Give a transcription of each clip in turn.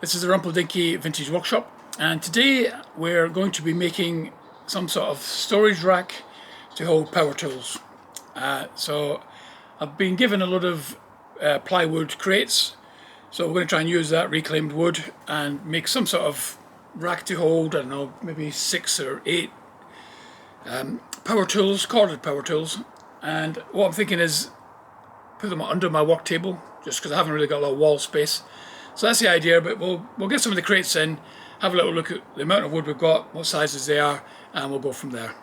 This is the Rumpledinky Vintage Workshop, and today we're going to be making some sort of storage rack to hold power tools. So I've been given a lot of plywood crates, so we're going to try and use that reclaimed wood and make some sort of rack to hold, I don't know, maybe 6 or 8 power tools, corded power tools. And what I'm thinking is put them under my work table, just because I haven't really got a lot of wall space. So that's the idea, but we'll get some of the crates in, have a little look at the amount of wood we've got, what sizes they are, and we'll go from there.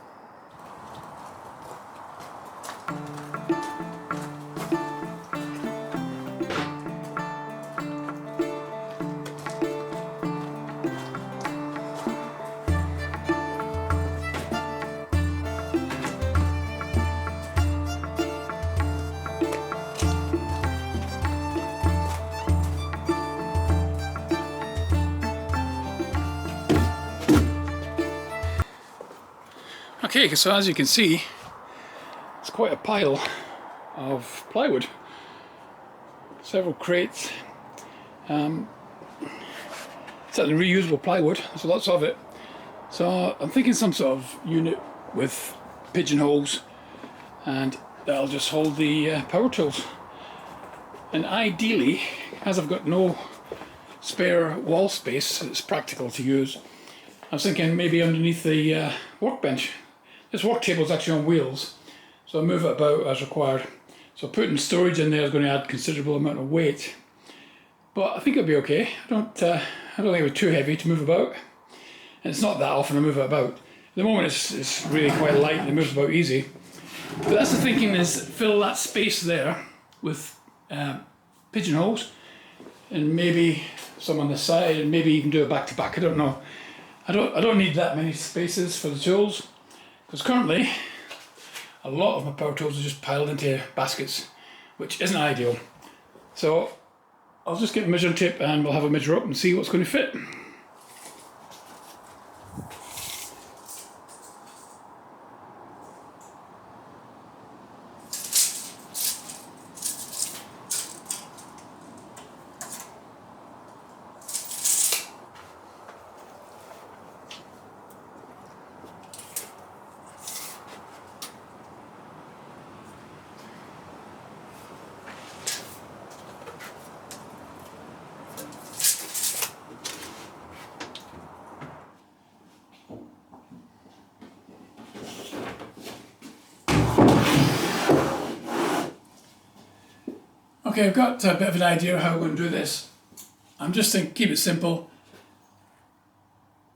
Okay, so as you can see, it's quite a pile of plywood. Several crates. Certainly reusable plywood, there's lots of it. So I'm thinking some sort of unit with pigeonholes, and that'll just hold the power tools. And ideally, as I've got no spare wall space that's practical to use, I was thinking maybe underneath the workbench. This work table is actually on wheels, so I move it about as required. So putting storage in there is going to add considerable amount of weight, but I think it'll be okay. I don't think it'll be too heavy to move about, and it's not that often I move it about. At the moment it's really quite light and it moves about easy. But that's the thinking, is fill that space there with pigeonholes, and maybe some on the side, and maybe even do it back to back. I don't know. I don't need that many spaces for the tools, because currently a lot of my power tools are just piled into baskets, which isn't ideal. So I'll just get a measuring tape and we'll have a measure up and see what's going to fit. Okay, I've got a bit of an idea of how we're going to do this. I'm just thinking, keep it simple.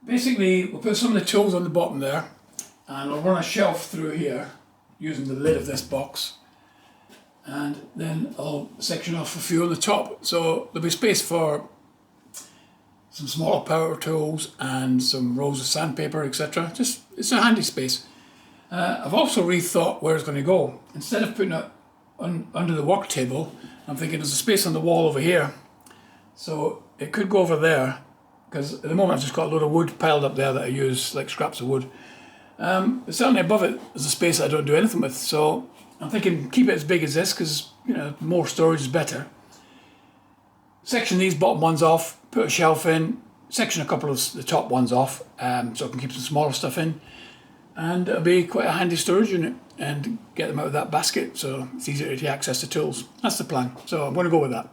Basically, we'll put some of the tools on the bottom there, and I'll run a shelf through here using the lid of this box, and then I'll section off a few on the top, so there'll be space for some smaller power tools and some rolls of sandpaper, etc. Just, it's a handy space. I've also rethought where it's going to go. Instead of putting it under the work table, I'm thinking there's a space on the wall over here, so it could go over there, because at the moment I've just got a load of wood piled up there that I use like scraps of wood. But certainly above it there's a space I don't do anything with, so I'm thinking keep it as big as this, because more storage is better. Section these bottom ones off, put a shelf in, section a couple of the top ones off, so I can keep some smaller stuff in, and it'll be quite a handy storage unit, and get them out of that basket so it's easier to access the tools. That's the plan, so I'm going to go with that.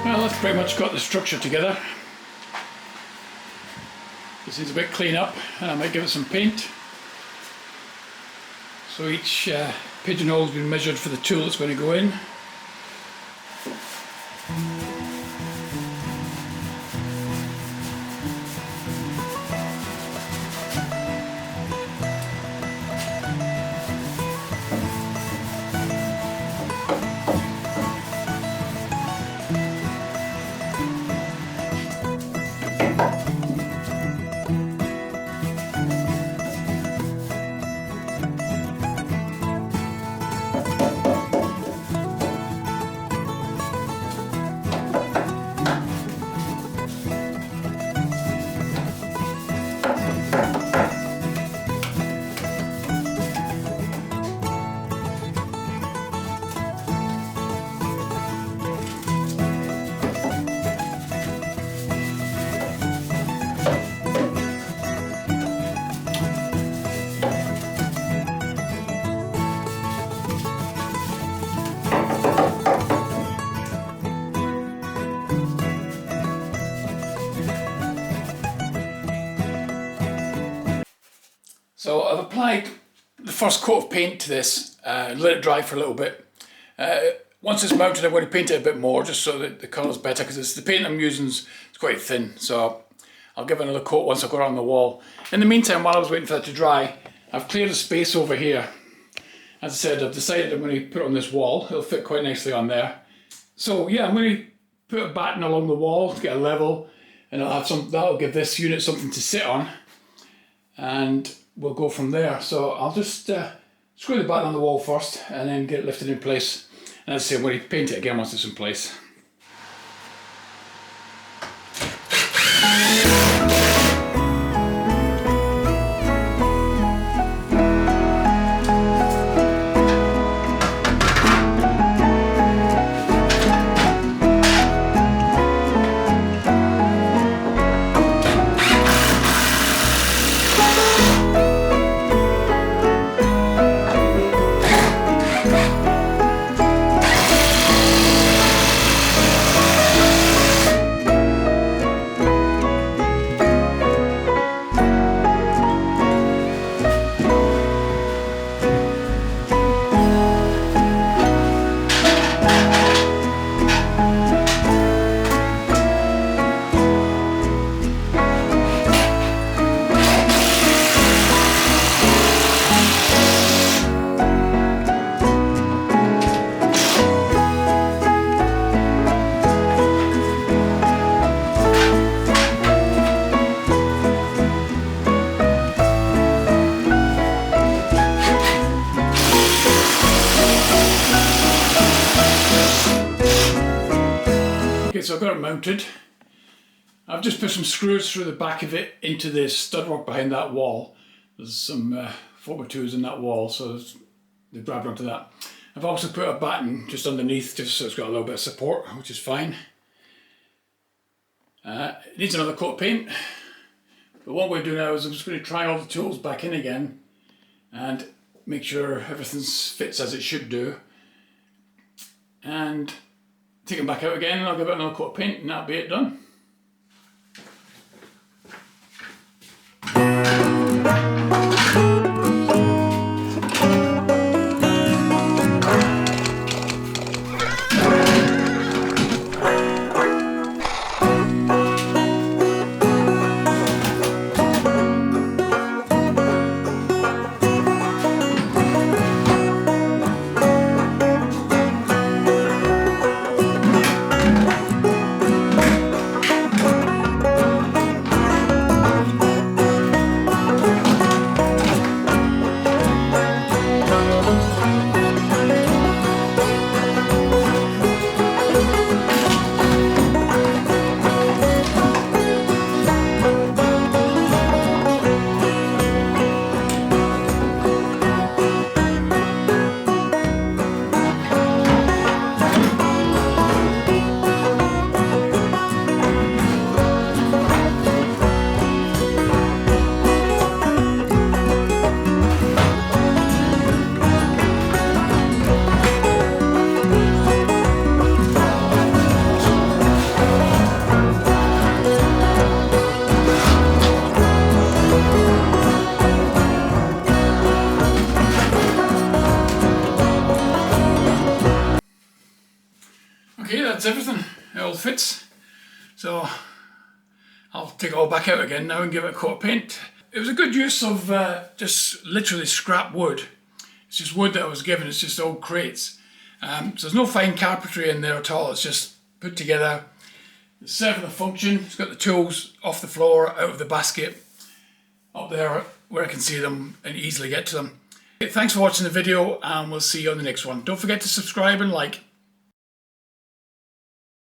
Well, that's pretty much got the structure together. This needs a bit clean up, and I might give it some paint. So each pigeonhole has been measured for the tool that's going to go in. So I've applied the first coat of paint to this, let it dry for a little bit. Once it's mounted, I'm going to paint it a bit more just so that the colour's better, because the paint I'm using is quite thin. So I'll give it another coat once I've got it on the wall. In the meantime, while I was waiting for that to dry, I've cleared a space over here. As I said, I've decided I'm going to put it on this wall. It'll fit quite nicely on there. So yeah, I'm going to put a batten along the wall to get a level, and that'll give this unit something to sit on, and we'll go from there. So I'll just screw the batten on the wall first and then get it lifted in place. And as I say, I'm going to paint it again once it's in place. Okay, so I've got it mounted. I've just put some screws through the back of it into this stud-work behind that wall. There's some 4x2s in that wall, so they've grabbed onto that. I've also put a batten just underneath, just so it's got a little bit of support, which is fine. It needs another coat of paint. But what we're doing now is I'm just going to try all the tools back in again and make sure everything fits as it should do. And take them back out again, and I'll give it another coat of paint, and that'll be it done. fits. So I'll take it all back out again now and give it a coat of paint. It was a good use of just literally scrap wood. It's just wood that I was given, it's just old crates. So there's no fine carpentry in there at all, it's just put together. It's serving a function. It's got the tools off the floor, out of the basket, up there where I can see them and easily get to them. Thanks for watching the video, and we'll see you on the next one. Don't forget to subscribe and like.